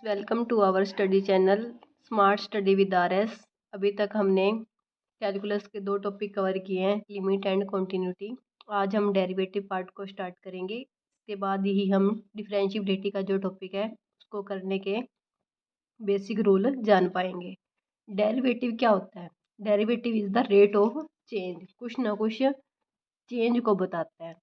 Welcome to our study channel smart study with R S. अभी तक हमने calculus के दो टॉपिक कवर किए हैं, लिमिट एंड कॉन्टिन्यूटी। आज हम डेरिवेटिव पार्ट को स्टार्ट करेंगे। इसके बाद ही हम डिफरेंशिएबिलिटी का जो टॉपिक है उसको करने के बेसिक रूल जान पाएंगे। डेरिवेटिव क्या होता है? Derivative is the rate of change, कुछ ना कुछ चेंज को बताता है।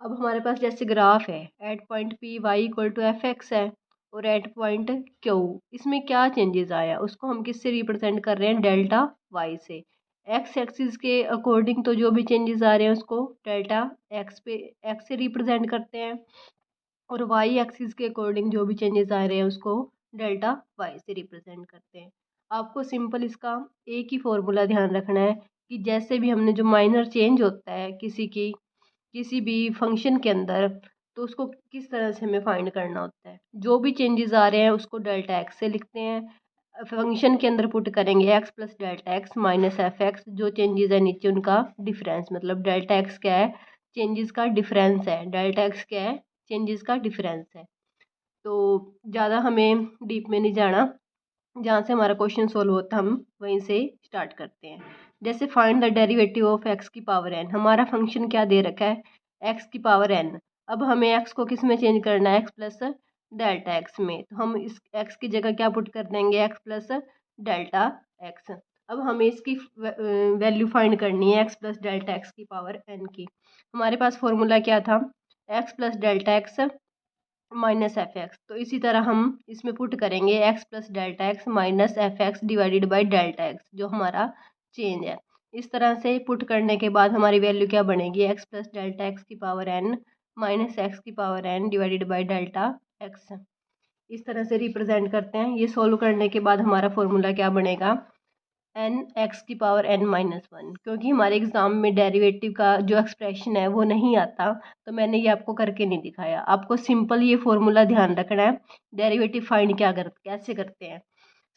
अब हमारे पास जैसे ग्राफ है, at point P Y equal to F X है और एट पॉइंट क्यू, इसमें क्या चेंजेस आया उसको हम किससे रिप्रेजेंट कर रहे हैं? डेल्टा वाई से। एक्स एक्सिस के अकॉर्डिंग तो जो भी चेंजेस आ रहे हैं उसको डेल्टा एक्स पे एक्स से रिप्रेजेंट करते हैं, और वाई एक्सिस के अकॉर्डिंग जो भी चेंजेस आ रहे हैं उसको डेल्टा वाई से रिप्रेजेंट करते हैं। आपको सिंपल इसका एक ही फॉर्मूला ध्यान रखना है कि जैसे भी हमने जो माइनर चेंज होता है किसी भी फंक्शन के अंदर, तो उसको किस तरह से हमें फाइंड करना होता है। जो भी चेंजेस आ रहे हैं उसको डेल्टा एक्स से लिखते हैं, फंक्शन के अंदर पुट करेंगे x plus delta x minus F x. जो चेंजेस है नीचे उनका डिफरेंस, मतलब डेल्टा एक्स क्या है? चेंजेस का डिफरेंस है। डेल्टा एक्स क्या है? चेंजेस का डिफरेंस है। तो ज़्यादा हमें डीप में नहीं जाना, जहाँ से हमारा क्वेश्चन सोल्व होता है हम वहीं से स्टार्ट करते हैं। जैसे find the derivative of X की पावर एन। हमारा फंक्शन क्या दे रखा है? एक्स की पावर एन। अब हमें एक्स को किस में चेंज करना है? एक्स प्लस डेल्टा एक्स में। तो हम इस एक्स की जगह क्या पुट कर देंगे? X plus delta x. अब हमें इसकी वैल्यू फाइंड करनी है एक्स प्लस डेल्टा एक्स की पावर एन की। हमारे पास फॉर्मूला क्या था? X plus delta x minus F x. तो इसी तरह हम इसमें पुट करेंगे x plus delta x minus F x divided by delta x, जो हमारा चेंज है। इस तरह से पुट करने के बाद हमारी वैल्यू क्या बनेगी? एक्स प्लस डेल्टा एक्स की पावर एन माइनस एक्स की power N divided by delta X. इस तरह से रिप्रेजेंट करते हैं। ये सोल्व करने के बाद हमारा फॉर्मूला क्या बनेगा? एन एक्स की पावर एन माइनस वन। क्योंकि हमारे एग्जाम में डेरिवेटिव का जो एक्सप्रेशन है वो नहीं आता, तो मैंने ये आपको करके नहीं दिखाया। आपको सिंपल ये फॉर्मूला ध्यान रखना है। डेरिवेटिव फाइंड कैसे करते हैं?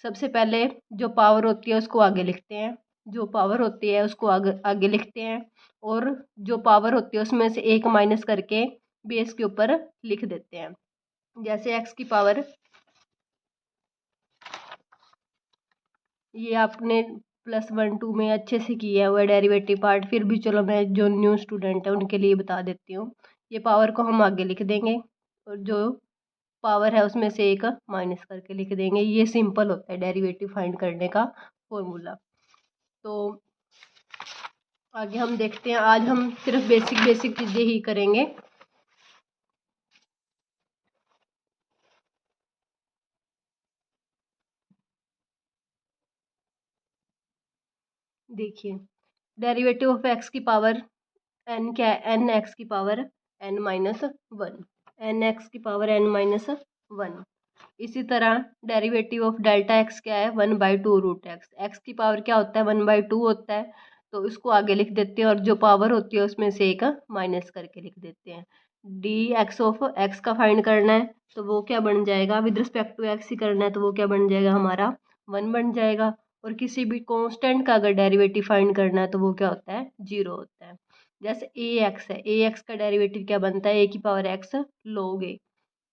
सबसे पहले जो पावर होती है उसको आगे लिखते हैं, जो पावर होती है उसको आगे आगे लिखते हैं, और जो पावर होती है उसमें से एक माइनस करके बेस के ऊपर लिख देते हैं। जैसे एक्स की पावर, ये आपने प्लस वन टू में अच्छे से किया हुआ है डेरिवेटिव पार्ट, फिर भी चलो मैं जो न्यू स्टूडेंट है उनके लिए बता देती हूँ। ये पावर को हम आगे लिख देंगे और जो पावर है उसमें से एक माइनस करके लिख देंगे। ये सिंपल होता है डेरिवेटिव फाइंड करने का फॉर्मूला। तो आगे हम देखते हैं। आज हम सिर्फ बेसिक बेसिक चीज़ें ही करेंगे। देखिए, डेरिवेटिव ऑफ एक्स की पावर एन क्या है? एन एक्स की power N minus one. N X की पावर एन माइनस वन। इसी तरह डेरिवेटिव ऑफ डेल्टा एक्स क्या है? One by two root X. X की पावर क्या होता है? वन बाई टू होता है। तो इसको आगे लिख देते हैं और जो पावर होती है उसमें से एक माइनस करके लिख देते हैं। डी एक्स ऑफ एक्स का फाइंड करना है तो वो क्या बन जाएगा? विद रिस्पेक्ट टू एक्स ही करना है तो वो क्या बन जाएगा? हमारा वन बन जाएगा। और किसी भी कांस्टेंट का अगर डेरिवेटिव फाइंड करना है तो वो क्या होता है? जीरो होता है। जैसे ए एक्स है, ए एक्स का डेरिवेटिव क्या बनता है? ए की पावर एक्स लोग ए।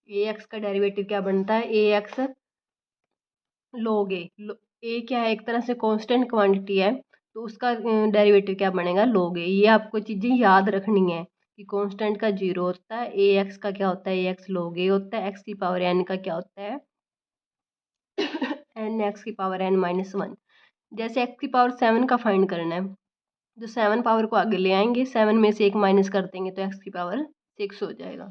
ए एक्स का डेरिवेटिव क्या बनता है? ए एक्स लोग ए। ए क्या है? एक तरह से कांस्टेंट क्वांटिटी है, तो उसका डेरिवेटिव क्या बनेगा? लोग ए। ये आपको चीज़ें याद रखनी है कि कांस्टेंट का जीरो होता है, ए एक्स का क्या होता है? ए एक्स लोग ए होता है। एक्स की पावर एन का क्या होता है? एन एक्स की पावर एन माइनस वन। जैसे एक्स की पावर सेवन का फाइंड करना है, जो सेवन पावर को आगे ले आएंगे, सेवन में से एक माइनस कर देंगे तो एक्स की पावर सिक्स हो जाएगा।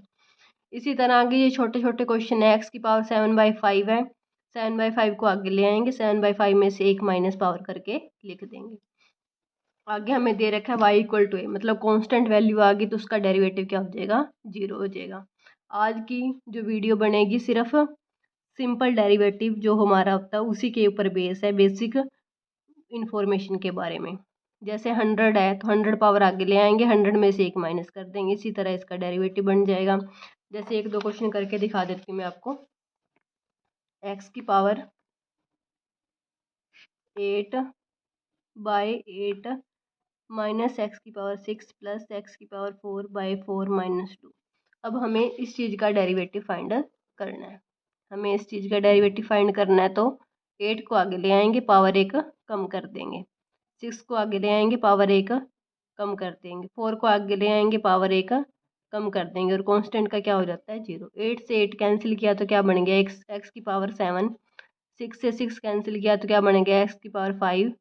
इसी तरह आगे ये छोटे छोटे क्वेश्चन है। एक्स की पावर सेवन बाई फाइव है, सेवन बाई फाइव को आगे ले आएंगे, सेवन बाई फाइव में से एक माइनस पावर करके लिख देंगे। आगे हमें दे रखा है वाई इक्वल टू ए, मतलब कांस्टेंट वैल्यू आ गई तो उसका डेरिवेटिव क्या हो जाएगा? जीरो हो जाएगा। आज की जो वीडियो बनेगी सिर्फ सिंपल डेरिवेटिव जो हमारा होता है उसी के ऊपर बेस है, बेसिक इंफॉर्मेशन के बारे में। जैसे हंड्रेड है तो हंड्रेड पावर आगे ले आएंगे, हंड्रेड में से एक माइनस कर देंगे, इसी तरह इसका डेरिवेटिव बन जाएगा। जैसे एक दो क्वेश्चन करके दिखा देती हूँ मैं आपको। एक्स की power eight by eight minus X की पावर सिक्स प्लस एक्स की power four by four minus two. अब हमें इस चीज़ का डेरिवेटिव फाइंड करना है। हमें इस चीज़ का डेरिवेटिव फाइंड करना है, तो 8 को आगे ले आएंगे, पावर 1 कम कर देंगे। 6 को आगे ले आएंगे, पावर 1 कम कर देंगे। 4 को आगे ले आएंगे, पावर 1 कम कर देंगे, और कांस्टेंट का क्या हो जाता है 0। 8 से 8 कैंसिल किया तो क्या बन गया एक्स की पावर 7। 6 से 6 कैंसिल किया तो क्या बन गया एक्स की पावर 5।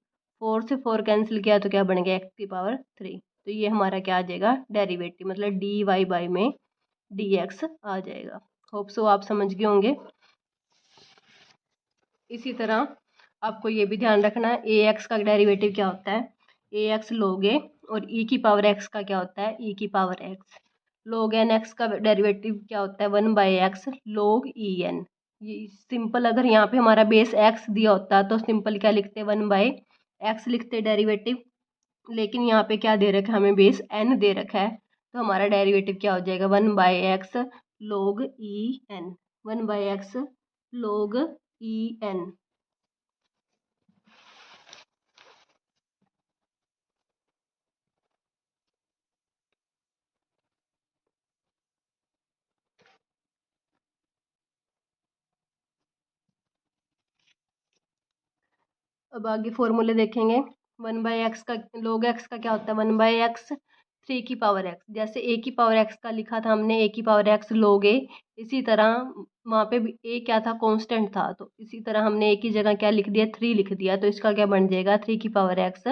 4 से 4 कैंसिल किया तो क्या बन गया एक्स की पावर 3। तो ये हमारा क्या आ जाएगा डेरिवेटिव, मतलब डी वाई बाई में डी एक्स आ जाएगा। होप सो आप समझ गए होंगे। इसी तरह आपको ये भी ध्यान रखना है ए एक्स का डेरिवेटिव क्या होता है, ए एक्स लोग ए, और ई की पावर एक्स का क्या होता है ई की पावर एक्स। लोग एन एक्स का डेरिवेटिव क्या होता है 1/x लोग ई एन। ये सिंपल, अगर यहाँ पे हमारा बेस एक्स दिया होता तो सिंपल क्या लिखते 1/x लिखते डेरिवेटिव, लेकिन यहाँ पे क्या दे रखा है हमें बेस एन दे रखा है, तो हमारा डेरिवेटिव क्या हो जाएगा 1/x लोग ई एन। 1/x लोग ई एन। अब आगे फॉर्मूले देखेंगे। 1/x का लोग एक्स का क्या होता है 1/x 3 की पावर एक्स। जैसे ए की पावर एक्स का लिखा था हमने ए की पावर एक्स लोग ए, इसी तरह वहाँ पे भी ए क्या था कांस्टेंट था, तो इसी तरह हमने ए की जगह क्या लिख दिया 3 लिख दिया, तो इसका क्या बन जाएगा 3 की पावर एक्स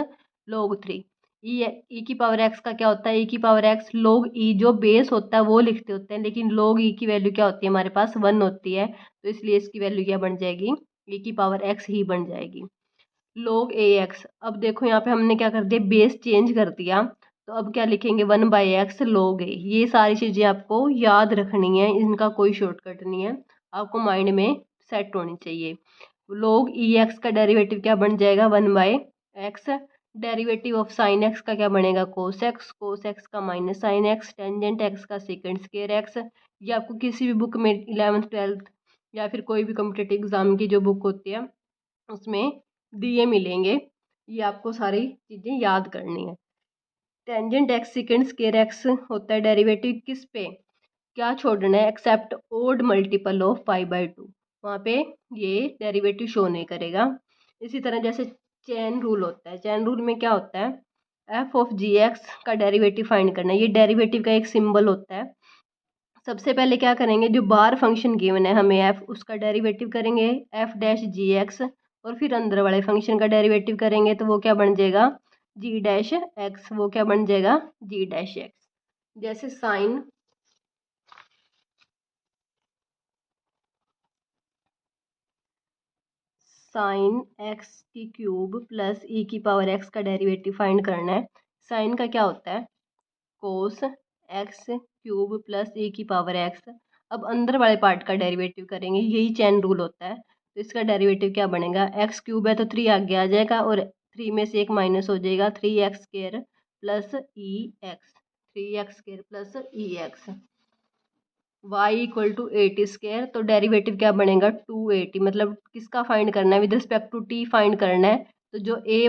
लोग 3। ई की पावर एक्स का क्या होता है ई की पावर एक्स लोग ई, जो बेस होता है वो लिखते होते हैं, लेकिन लोग ई की वैल्यू क्या होती है हमारे पास 1 होती है, तो इसलिए इसकी वैल्यू क्या बन जाएगी ई की पावर एक्स ही बन जाएगी। लोग ए एक्स, अब देखो यहाँ पे हमने क्या कर दिया बेस चेंज कर दिया, तो अब क्या लिखेंगे 1/x लोग ए। ये सारी चीज़ें आपको याद रखनी है, इनका कोई शॉर्टकट नहीं है, आपको माइंड में सेट होनी चाहिए। लोग ई एक्स का डेरिवेटिव क्या बन जाएगा 1/x। Derivative of sine X का क्या बनेगा कोस एक्स। कोस एक्स का minus sine x. Tangent x का सेकेंड स्केयर एक्स। ये आपको किसी भी बुक में 11th 12th या फिर कोई भी कॉम्पिटेटिव एग्जाम की जो बुक होती है उसमें दिए मिलेंगे, ये आपको सारी चीज़ें याद करनी है। Tangent x second square x होता है डेरिवेटिव किस पे, क्या छोड़ना है एक्सेप्ट ओड मल्टीपल ऑफ 5/2, वहाँ पे ये डेरिवेटिव शो नहीं करेगा। इसी तरह जैसे चैन रूल होता है, चैन रूल में क्या होता है एफ ऑफ जी एक्स का डेरिवेटिव फाइंड करना है, ये डेरिवेटिव का एक सिंबल होता है। सबसे पहले क्या करेंगे जो बार फंक्शन गिवन है हमें एफ, उसका डेरिवेटिव करेंगे एफ डैश जी एक्स, और फिर अंदर वाले फंक्शन का डेरिवेटिव करेंगे तो वो क्या बन जाएगा जी डैश एक्स। वो क्या बन जाएगा जी डैश एक्स। जैसे साइन एक्स की क्यूब प्लस ई की पावर एक्स का डेरिवेटिव फाइंड करना है। साइन का क्या होता है कोस एक्स क्यूब प्लस ए की पावर एक्स। अब अंदर वाले पार्ट का डेरिवेटिव करेंगे, यही चैन रूल होता है, तो इसका डेरिवेटिव क्या बनेगा एक्स क्यूब है तो 3 आगे आ जाएगा, और 3 में से 1 माइनस हो जाएगा 3x square plus E X. 3x square plus E X. y equal to 80 square, तो डेरिवेटिव क्या बनेगा 280, मतलब किसका फाइंड करना है with respect to t find करना है, तो जो ए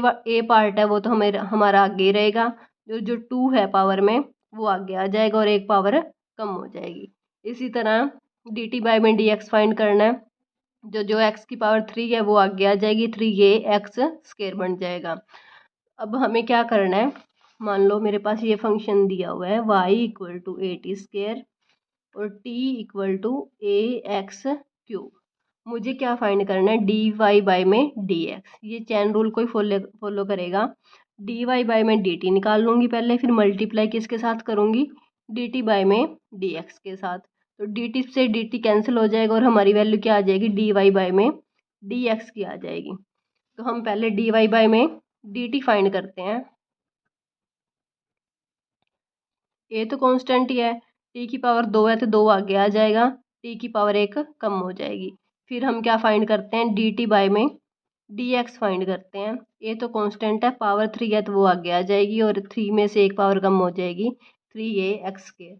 पार्ट है वो तो हमें हमारा आगे ही रहेगा, जो जो 2 है पावर में वो आगे आ जाएगा और एक पावर कम हो जाएगी। इसी तरह डी टी बाई में डी एक्स फाइंड करना है, जो जो एक्स की पावर 3 है वो आगे आ जाएगी, 3 ये एक्स स्क्र बन जाएगा। अब हमें क्या करना है, मान लो मेरे पास ये फंक्शन दिया हुआ है y इक्वल टू 80 स्क्र और t equal to A X cube. मुझे क्या फाइंड करना है डी वाई बाई में डी एक्स, ये चैन रूल को ही फॉलो करेगा। डी वाई बाई में डी टी निकाल लूँगी पहले, फिर मल्टीप्लाई किसके साथ करूँगी डी टी बाई में डी एक्स के साथ, तो डी टी से डी टी कैंसिल हो जाएगा और हमारी वैल्यू क्या आ जाएगी डी वाई बाई में डी एक्स की आ जाएगी। तो हम पहले डी वाई बाई में डी टी फाइंड करते हैं। ए तो कांस्टेंट ही है, टी की पावर 2 है तो 2 आगे आ जाएगा, टी की पावर 1 कम हो जाएगी। फिर हम क्या फाइंड करते हैं डी टी बाई में डी एक्स फाइंड करते हैं। ए तो कांस्टेंट है, पावर 3 है तो वो आगे आ जाएगी और 3 में से एक पावर कम हो जाएगी, 3 ए एक्स के।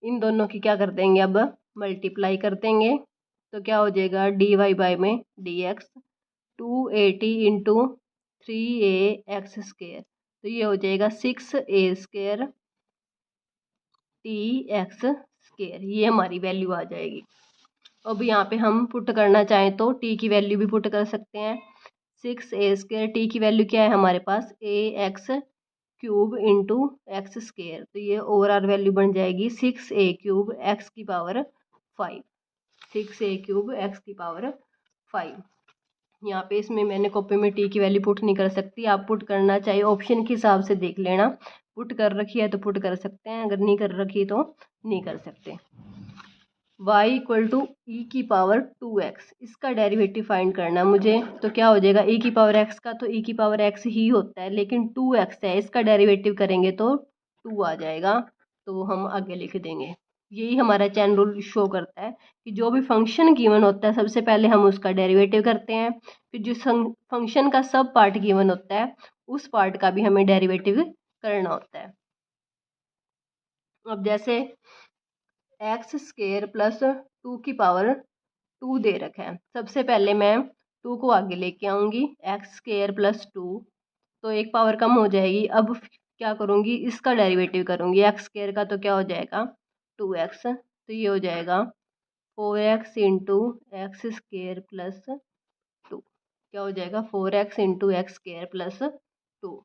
इन दोनों की क्या कर देंगे अब मल्टीप्लाई कर देंगे, तो क्या हो जाएगा डी वाई बाई में डी एक्स 280 इंटू 3 ए एक्स स्क्र, तो ये हो जाएगा 6 ए स्क्र टी एक्स स्क्र, ये हमारी वैल्यू आ जाएगी। अब यहाँ पे हम पुट करना चाहें तो टी की वैल्यू भी पुट कर सकते हैं। 6a², टी की वैल्यू क्या है हमारे पास, ax³ इंटू x², तो ये ओवरऑल वैल्यू बन जाएगी 6a³ x⁵, 6a³ x⁵। यहाँ पे इसमें मैंने कॉपी में टी की वैल्यू पुट नहीं कर सकती, आप पुट करना चाहिए ऑप्शन के हिसाब से देख लेना, पुट कर रखी है तो पुट कर सकते हैं, अगर नहीं कर रखी तो नहीं कर सकते। y इक्वल टू e⁻²x, इसका डेरिवेटिव फाइंड करना मुझे, तो क्या हो जाएगा e⁻x का, तो e⁻x ही होता है, लेकिन 2x है, इसका डेरिवेटिव करेंगे तो 2 आ जाएगा, तो हम आगे लिख देंगे। यही हमारा चैन रूल शो करता है कि जो भी फंक्शन गिवन होता है सबसे पहले हम उसका डेरिवेटिव करते हैं, फिर जिस फंक्शन का सब पार्ट गिवन होता है उस पार्ट का भी हमें डेरिवेटिव करना होता है। अब जैसे x² प्लस 2 दे रखा है, सबसे पहले मैं 2 को आगे लेके आऊँगी, x² प्लस 2, तो एक पावर कम हो जाएगी। अब क्या करूँगी, इसका डेरिवेटिव करूँगी, x² का तो क्या हो जाएगा 2x, तो ये हो जाएगा 4x इंटू x² प्लस 2, क्या हो जाएगा 4x इंटू x² प्लस 2।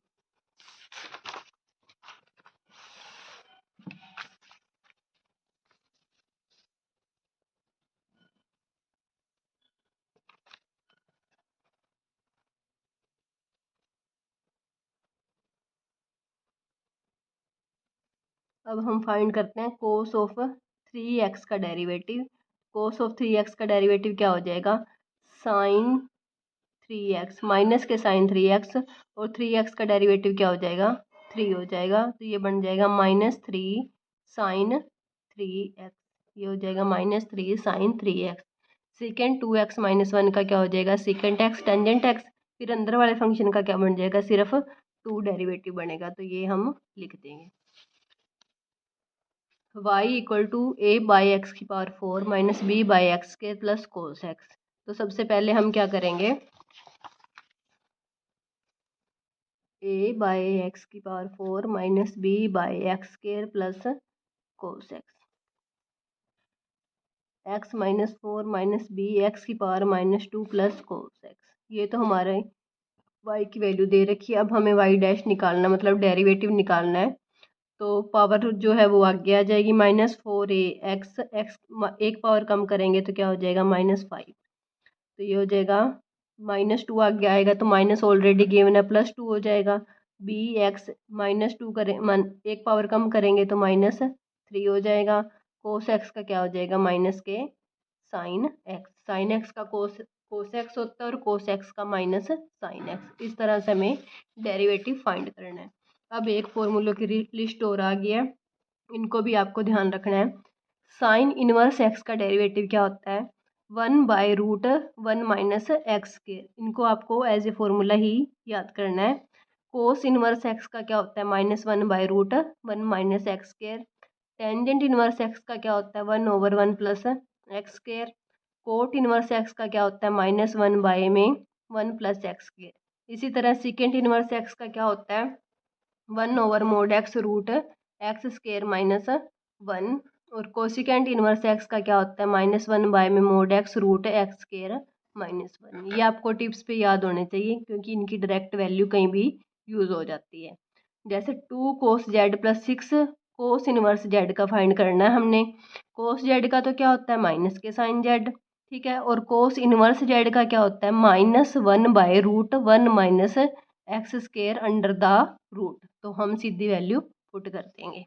अब हम फाइंड करते हैं कोस ऑफ 3x का डेरिवेटिव। कोस ऑफ 3x का डेरिवेटिव क्या हो जाएगा, साइन 3x, माइनस के साइन 3x, और 3x का डेरिवेटिव क्या हो जाएगा 3 हो जाएगा, तो ये बन जाएगा -3 साइन 3x, ये हो जाएगा -3 sign 3x। Second 2x minus 1 का क्या हो जाएगा सेकेंड x टेंजेंट x, फिर अंदर वाले फंक्शन का क्या बन जाएगा, सिर्फ 2 डेरिवेटिव बनेगा, तो ये हम लिख देंगे। y equal to a/x⁴ minus b/x² plus cos x, तो सबसे पहले हम क्या करेंगे, a/x⁴ minus b/x² plus cos x minus 4 minus b(x⁻−2) plus cos x, ये तो हमारे y की वैल्यू दे रखी है। अब हमें y' निकालना, मतलब डेरिवेटिव निकालना है, तो पावर जो है वो आगे आ जाएगी, -4ax, एक पावर कम करेंगे तो क्या हो जाएगा -5, तो ये हो जाएगा -2 आगे आएगा, तो माइनस ऑलरेडी गिवन है, +2 हो जाएगा, bx -2 करें, एक पावर कम करेंगे तो -3 हो जाएगा, कोस x का क्या हो जाएगा माइनस के साइन x, साइन x का कोस x होता है और कोस x का माइनस साइन x, इस तरह से हमें डेरिवेटिव फाइंड करना है। अब एक फॉर्मूलों की लिस्ट और आ गई है, इनको भी आपको ध्यान रखना है। साइन इनवर्स x का डेरिवेटिव क्या होता है, 1/√1 माइनस x², इनको आपको एज ए फॉर्मूला ही याद करना है। कोस इनवर्स x का क्या होता है -1/√1 minus x²। Tangent inverse x का क्या होता है 1/1 plus x²। Cot inverse x का क्या होता है -1 प्लस x²। इसी तरह सेकेंड इनवर्स x का क्या होता है 1/mod x√x² माइनस 1, और कोसिकेंट इनवर्स x का क्या होता है -1/mod x√x² माइनस 1। ये आपको टिप्स पे याद होने चाहिए, क्योंकि इनकी डायरेक्ट वैल्यू कहीं भी यूज़ हो जाती है। जैसे 2 cos z plus 6 cos inverse z का फाइंड करना है हमने। कोस z का तो क्या होता है माइनस के साइन z, ठीक है, और कोस इनवर्स z का क्या होता है -1/√1 minus x² under the root, तो हम सीधी वैल्यू पुट कर देंगे।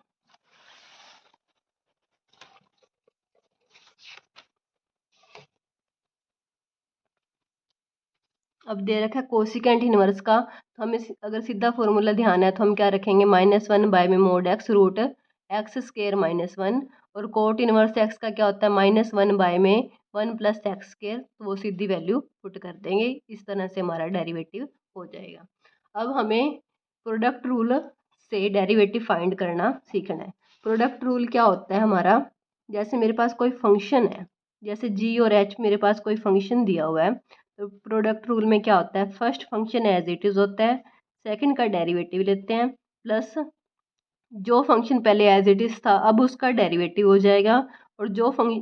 अब दे रखा है कोसिकेंट इनवर्स का, तो हमें अगर सीधा फॉर्मूला ध्यान है तो हम क्या रखेंगे -1/mod x√x² माइनस 1, और कोट इनवर्स x का क्या होता है -1/1 प्लस x², तो वो सीधी वैल्यू पुट कर देंगे, इस तरह से हमारा डेरिवेटिव हो जाएगा। अब हमें प्रोडक्ट रूल से डेरिवेटिव फाइंड करना सीखना है। प्रोडक्ट रूल क्या होता है हमारा, जैसे मेरे पास कोई फंक्शन है, जैसे g और h मेरे पास कोई फंक्शन दिया हुआ है, तो प्रोडक्ट रूल में क्या होता है first function as it is होता है, सेकंड का डेरिवेटिव लेते हैं, प्लस जो फंक्शन पहले एज इट इज़ था अब उसका डेरिवेटिव हो जाएगा, और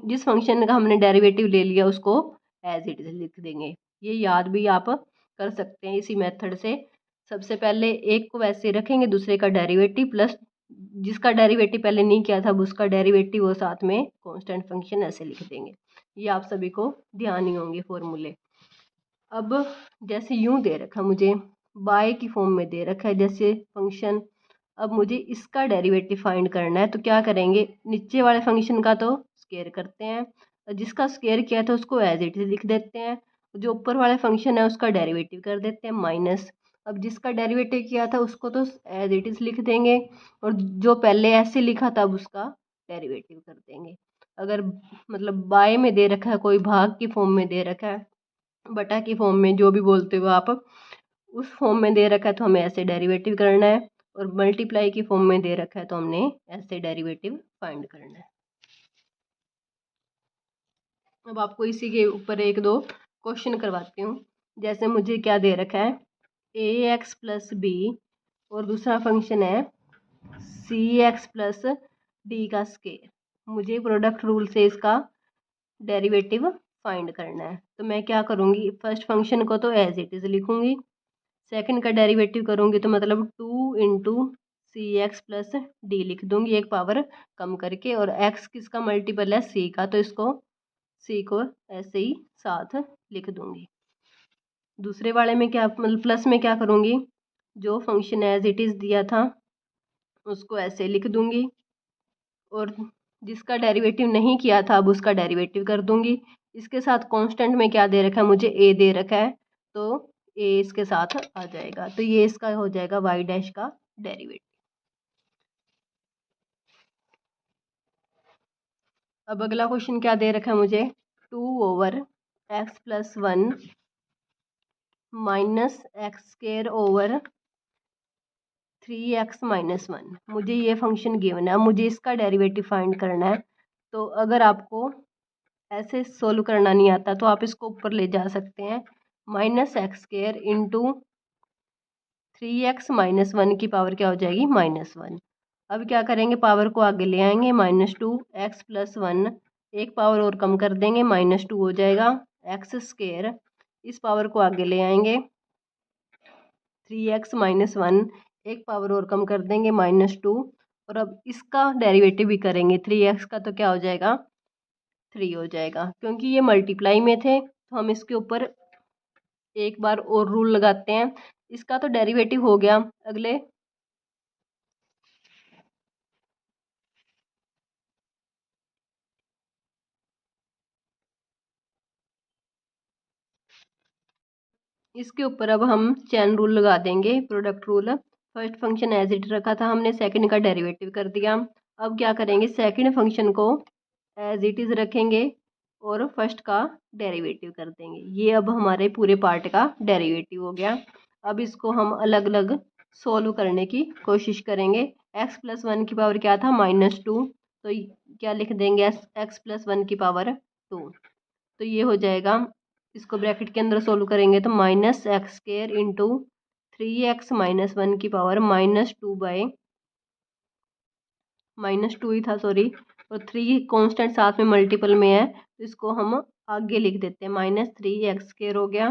जिस फंक्शन का हमने डेरिवेटिव ले लिया उसको एज इट इज लिख देंगे। ये याद भी आप कर सकते हैं इसी मेथड से। सबसे पहले एक को वैसे रखेंगे, दूसरे का डेरिवेटिव प्लस जिसका डेरिवेटिव पहले नहीं किया था उसका डेरिवेटिव वो साथ में कांस्टेंट फंक्शन ऐसे लिख देंगे। ये आप सभी को ध्यान ही होंगे फॉर्मूले। अब जैसे यूं दे रखा मुझे बाय की फॉर्म में दे रखा है जैसे फंक्शन, अब मुझे इसका डेरिवेटिव फाइंड करना है तो क्या करेंगे, नीचे वाले फंक्शन का तो स्क्वायर करते हैं और जिसका स्क्वायर किया था उसको एज इट इज लिख देते हैं, जो ऊपर वाले फंक्शन है उसका डेरिवेटिव कर देते हैं माइनस, अब जिसका डेरिवेटिव किया था उसको तो एज इट इज लिख देंगे और जो पहले ऐसे लिखा था अब उसका डेरिवेटिव कर देंगे। अगर मतलब बाय में दे रखा है, कोई भाग की फॉर्म में दे रखा है, बटा की फॉर्म में, जो भी बोलते हो आप, उस फॉर्म में दे रखा है तो हमें ऐसे डेरिवेटिव करना है, और मल्टीप्लाई की फॉर्म में दे रखा है तो हमने ऐसे डेरिवेटिव फाइंड करना है। अब आपको इसी के ऊपर एक दो क्वेश्चन करवाती हूँ। जैसे मुझे क्या दे रखा है, ए एक्स प्लस बी और दूसरा फंक्शन है सी एक्स प्लस डी का स्क्वायर, मुझे प्रोडक्ट रूल से इसका डेरिवेटिव फाइंड करना है। तो मैं क्या करूँगी, फर्स्ट फंक्शन को तो एज इट इज़ लिखूँगी, सेकंड का डेरिवेटिव करूँगी तो मतलब 2 × CX + D लिख दूँगी, एक पावर कम करके, और x किसका मल्टीपल है c का, तो इसको c को ऐसे ही साथ लिख दूँगी। दूसरे वाले में क्या मतलब प्लस में क्या करूँगी, जो फंक्शन एज इट इज़ दिया था उसको ऐसे लिख दूँगी, और जिसका डेरिवेटिव नहीं किया था अब उसका डेरिवेटिव कर दूँगी। इसके साथ कांस्टेंट में क्या दे रखा है, मुझे a दे रखा है तो a इसके साथ आ जाएगा, तो ये इसका हो जाएगा y डैश का डेरिवेटिव। अब अगला क्वेश्चन क्या दे रखा है मुझे, 2/(x+1 - x²) 3x - 1, मुझे ये फंक्शन गिवन है, मुझे इसका डेरिवेटिव फाइंड करना है। तो अगर आपको ऐसे सोल्व करना नहीं आता तो आप इसको ऊपर ले जा सकते हैं, -x² × 3x - 1 की पावर क्या हो जाएगी, -1। अब क्या करेंगे, पावर को आगे ले आएंगे, -2x+1, एक पावर और कम कर देंगे, -2 हो जाएगा, x², इस पावर को आगे ले आएंगे, 3x - 1, एक पावर और कम कर देंगे, -2, और अब इसका डेरिवेटिव भी करेंगे, 3x का तो क्या हो जाएगा, 3 हो जाएगा। क्योंकि ये मल्टीप्लाई में थे तो हम इसके ऊपर एक बार और रूल लगाते हैं, इसका तो डेरिवेटिव हो गया। अगले इसके ऊपर अब हम चैन रूल लगा देंगे, product rule. First function as it रखा था हमने, सेकंड का डेरिवेटिव कर दिया। अब क्या करेंगे, सेकंड फंक्शन को एज इट इज़ रखेंगे और फर्स्ट का डेरिवेटिव कर देंगे। ये अब हमारे पूरे पार्ट का डेरिवेटिव हो गया। अब इसको हम अलग अलग सोल्व करने की कोशिश करेंगे। x+1 की पावर क्या था, -2, तो क्या लिख देंगे, x+1 की पावर 2, तो ये हो जाएगा। इसको ब्रैकेट के अंदर सोल्व करेंगे तो -x² × 3x - 1 की पावर -2 ही था सॉरी, और 3 कांस्टेंट साथ में मल्टीपल में है तो इसको हम आगे लिख देते हैं, -3x² हो गया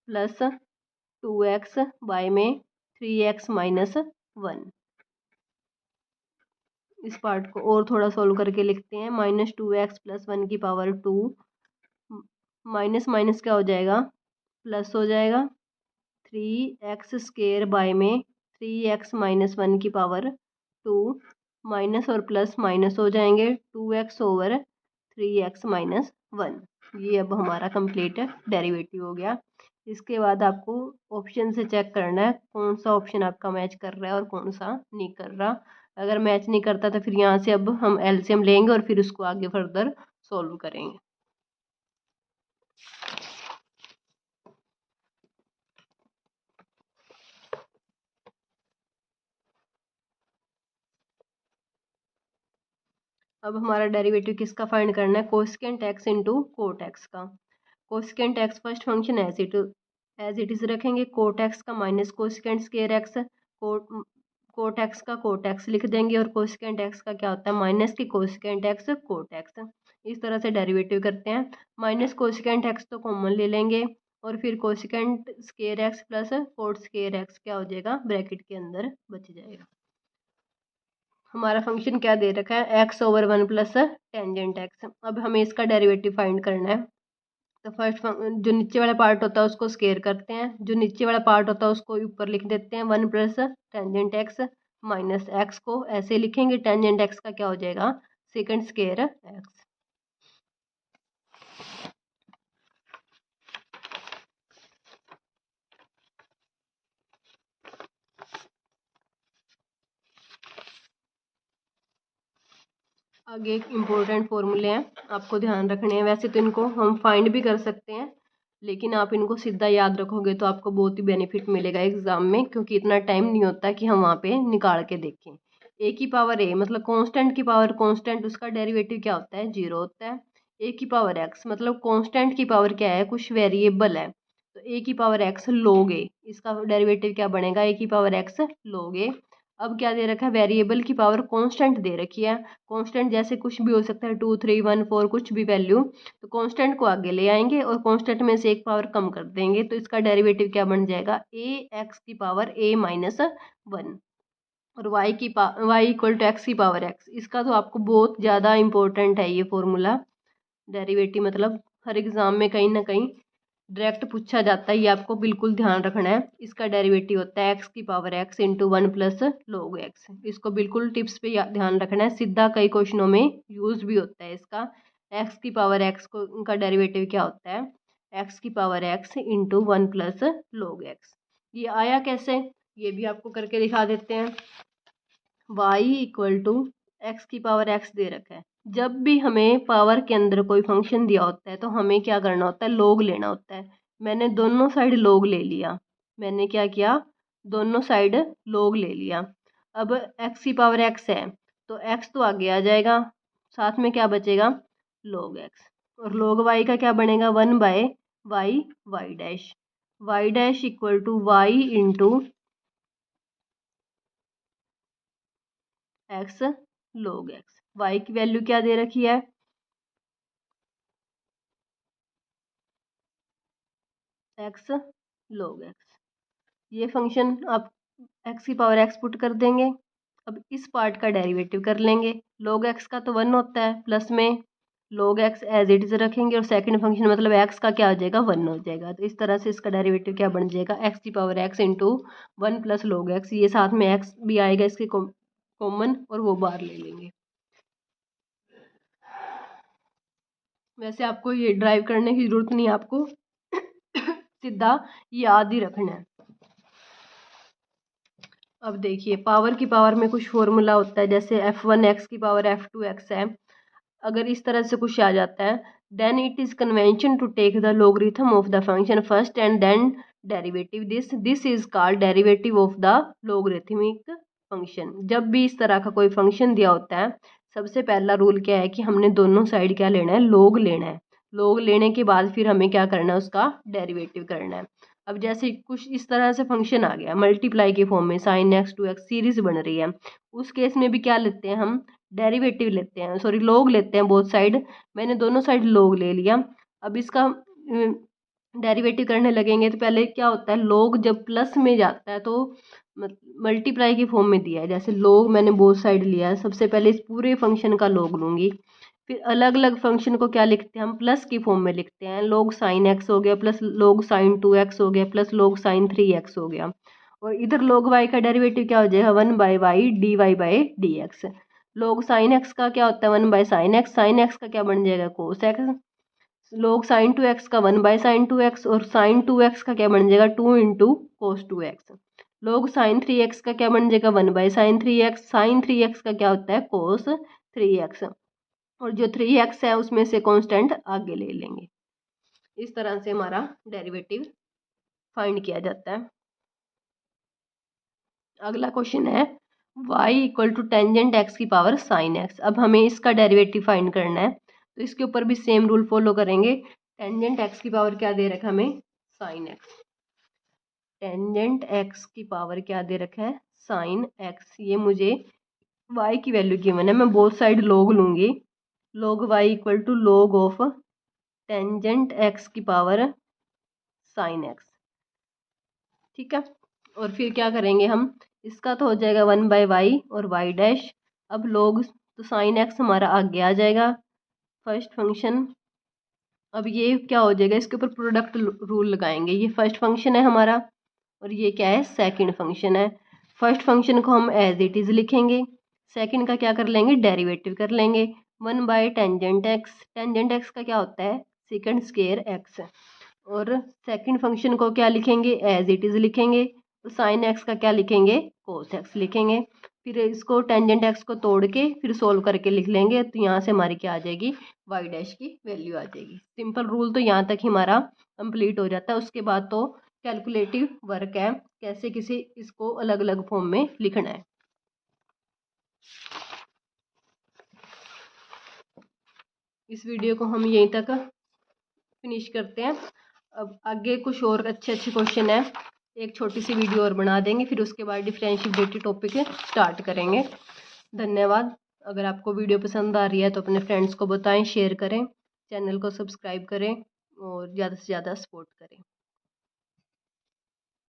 प्लस 2x बाय में 3x - 1। इस पार्ट को और थोड़ा सोल्व करके लिखते हैं, -2x+1 की पावर 2, माइनस माइनस क्या हो जाएगा, प्लस हो जाएगा, 3x² बाय में 3x - 1 की पावर 2, माइनस और प्लस माइनस हो जाएंगे, 2x/3x - 1। ये अब हमारा कंप्लीट डेरिवेटिव हो गया। इसके बाद आपको ऑप्शन से चेक करना है कौन सा ऑप्शन आपका मैच कर रहा है और कौन सा नहीं कर रहा। अगर मैच नहीं करता तो फिर यहाँ से अब हम एलसीएम लेंगे और फिर उसको आगे फर्दर सॉल्व करेंगे। अब हमारा डेरिवेटिव किसका फाइंड करना है, cosecant x into cot x का। Cosecant x first function as it is रखेंगे, कोट एक्स का minus cosecant square x, cot x का कोट एक्स लिख देंगे, और कोसेकेंट x का क्या होता है, माइनस की कोसेकेंट x कोट एक्स। इस तरह से डेरिवेटिव करते हैं। माइनस कोसिकेंट एक्स तो कॉमन ले लेंगे और फिर cosecant square x plus coat square x क्या हो जाएगा, ब्रैकेट के अंदर बच जाएगा। हमारा फंक्शन क्या दे रखा है, x over one plus tangent x. अब हमें इसका डेरिवेटिव फाइंड करना है। तो फर्स्ट जो नीचे वाला पार्ट होता है उसको स्केयर करते हैं, जो नीचे वाला पार्ट होता है उसको ऊपर लिख देते हैं, one plus tangent x minus x को ऐसे लिखेंगे, टेंजेंट एक्स का क्या हो जाएगा, सेकंड स्केयर एक्स। आगे एक इम्पोर्टेंट फॉर्मूले हैं, आपको ध्यान रखने हैं। वैसे तो इनको हम फाइंड भी कर सकते हैं, लेकिन आप इनको सीधा याद रखोगे तो आपको बहुत ही बेनिफिट मिलेगा एग्जाम में, क्योंकि इतना टाइम नहीं होता कि हम वहाँ पे निकाल के देखें। ए की पावर ए मतलब कांस्टेंट की पावर कांस्टेंट, उसका डेरिवेटिव क्या होता है, जीरो होता है। ए की पावर एक्स मतलब कांस्टेंट की पावर क्या है, कुछ वेरिएबल है, तो ए की पावर एक्स लोग ए, इसका डेरिवेटिव क्या बनेगा, ए की पावर एक्स लोग ए। अब क्या दे रखा है, वेरिएबल की पावर कांस्टेंट दे रखी है। कांस्टेंट जैसे कुछ भी हो सकता है, 2 3 1 4 कुछ भी वैल्यू, तो कांस्टेंट को आगे ले आएंगे और कांस्टेंट में से एक पावर कम कर देंगे, तो इसका डेरिवेटिव क्या बन जाएगा, ए एक्स की पावर ए माइनस वन और वाई इक्वल टू एक्स की पावर एक्स। इसका तो आपको बहुत ज़्यादा इंपॉर्टेंट है ये फॉर्मूला, डेरिवेटिव मतलब हर एग्जाम में कहीं ना कहीं डायरेक्ट पूछा जाता है, ये आपको बिल्कुल ध्यान रखना है। इसका डेरिवेटिव होता है एक्स की power x into one plus लोग एक्स। इसको बिल्कुल टिप्स पे ध्यान रखना है, सीधा कई क्वेश्चनों में यूज भी होता है इसका। एक्स की पावर एक्स को उनका डेरिवेटिव क्या होता है, एक्स की power x into one plus लोग एक्स। ये आया कैसे, ये भी आपको करके दिखा देते हैं। वाई इक्वल टू एक्स की पावर एक्स दे रखा है। जब भी हमें पावर के अंदर कोई फंक्शन दिया होता है तो हमें क्या करना होता है, लोग लेना होता है। मैंने दोनों साइड लोग ले लिया, मैंने क्या किया, दोनों साइड लोग ले लिया। अब एक्स की पावर एक्स है तो एक्स तो आगे आ जाएगा, साथ में क्या बचेगा, लोग एक्स। और लोग वाई का क्या बनेगा, one by Y Y dash equal to Y into X log X. Y की वैल्यू क्या दे रखी है, एक्स लोग एक्स। ये फंक्शन आप एक्स की पावर एक्स पुट कर देंगे। अब इस पार्ट का डेरिवेटिव कर लेंगे, लोग एक्स का तो वन होता है, प्लस में लोग एक्स एज इट इज रखेंगे और सेकंड फंक्शन मतलब एक्स का क्या हो जाएगा, वन हो जाएगा। तो इस तरह से इसका डेरिवेटिव क्या बन जाएगा, एक्स की power x into one plus लोग एक्स। ये साथ में एक्स भी आएगा इसके कॉमन और वो बाहर ले लेंगे। वैसे आपको ये ड्राइव करने की जरूरत नहीं है, आपको सीधा याद ही रखना है। अब देखिए पावर की पावर में कुछ फॉर्मूला होता है, जैसे f1 एक्स की पावर f2 एक्स है। अगर इस तरह से कुछ आ जाता है, then it is convention to take the logarithm of the function first and then derivative this is called derivative of the logarithmic function. जब भी इस तरह का कोई फंक्शन दिया होता है, सबसे पहला रूल क्या है कि हमने दोनों साइड क्या लेना है, लोग लेना है। लोग लेने के बाद फिर हमें क्या करना है, उसका डेरिवेटिव करना है। अब जैसे कुछ इस तरह से फंक्शन आ गया मल्टीप्लाई के फॉर्म में, sine X to X series बन रही है, उस केस में भी क्या लेते हैं हम, डेरिवेटिव लेते हैं, सॉरी लोग लेते हैं बोथ साइड। मैंने दोनों साइड लोग ले लिया। अब इसका डेरिवेटिव करने लगेंगे तो पहले क्या होता है, लोग जब प्लस में जाता है तो मल्टीप्लाई की फॉर्म में दिया है। जैसे लोग मैंने बोथ साइड लिया है, सबसे पहले इस पूरे फंक्शन का लोग लूंगी, फिर अलग अलग फंक्शन को क्या लिखते हैं हम, प्लस की फॉर्म में लिखते हैं। लोग साइन एक्स हो गया प्लस लोग साइन टू एक्स हो गया प्लस लोग साइन थ्री एक्स हो गया। और इधर लोग वाई का डेरिवेटिव क्या हो जाएगा, one by Y D Y by D X. Log sine X का क्या होता है, वन बाय साइन एक्स का क्या बन जाएगा, cos X. Log sine two X का one by sine two X और साइन टू एक्स का क्या बन जाएगा, two into cos two X. Log sine three X का क्या बन जाएगा, one by sine three X का क्या होता है, कोस थ्री एक्स। और जो थ्री एक्स है उसमें से कांस्टेंट आगे ले लेंगे। इस तरह से हमारा डेरिवेटिव फाइंड किया जाता है। अगला क्वेश्चन है y equal to tangent X की पावर साइन एक्स। अब हमें इसका डेरिवेटिव फाइंड करना है, तो इसके ऊपर भी सेम रूल फॉलो करेंगे। टेंजेंट एक्स की पावर क्या दे रखा है हमें, साइन एक्स। टेंजेंट एक्स की पावर क्या दे रखा है, साइन एक्स। ये मुझे y की वैल्यू गिवन है, मैं बोथ साइड लोग लूंगी। log y equal to log of tangent x की पावर साइन x। ठीक है, और फिर क्या करेंगे हम, इसका तो हो जाएगा 1/y और y डैश। अब log तो साइन x हमारा आगे आ जाएगा फर्स्ट फंक्शन। अब ये क्या हो जाएगा, इसके ऊपर प्रोडक्ट रूल लगाएंगे। ये फर्स्ट फंक्शन है हमारा और ये क्या है, सेकंड फंक्शन है। फर्स्ट फंक्शन को हम एज इट इज़ लिखेंगे, सेकंड का क्या कर लेंगे, डेरिवेटिव कर लेंगे। 1/टेंजेंट एक्स, टेंजेंट एक्स का क्या होता है, सेकंड स्क्वायर एक्स। और सेकंड फंक्शन को क्या लिखेंगे, एज इट इज़ लिखेंगे। तो साइन एक्स का क्या लिखेंगे, कोस एक्स लिखेंगे। फिर इसको टेंजेंट एक्स को तोड़ के फिर सोल्व करके लिख लेंगे, तो यहाँ से हमारी क्या आ जाएगी, वाई डैश की वैल्यू आ जाएगी। सिंपल रूल तो यहाँ तक ही हमारा कंप्लीट हो जाता है। उसके बाद तो कैलकुलेटिव वर्क है, कैसे किसी इसको अलग अलग फॉर्म में लिखना है। इस वीडियो को हम यहीं तक फिनिश करते हैं। अब आगे कुछ और अच्छे अच्छे क्वेश्चन है, एक छोटी सी वीडियो और बना देंगे, फिर उसके बाद डिफरेंशिएबिलिटी टॉपिक स्टार्ट करेंगे। धन्यवाद। अगर आपको वीडियो पसंद आ रही है तो अपने फ्रेंड्स को बताएं, शेयर करें, चैनल को सब्सक्राइब करें और ज़्यादा से ज़्यादा सपोर्ट करें।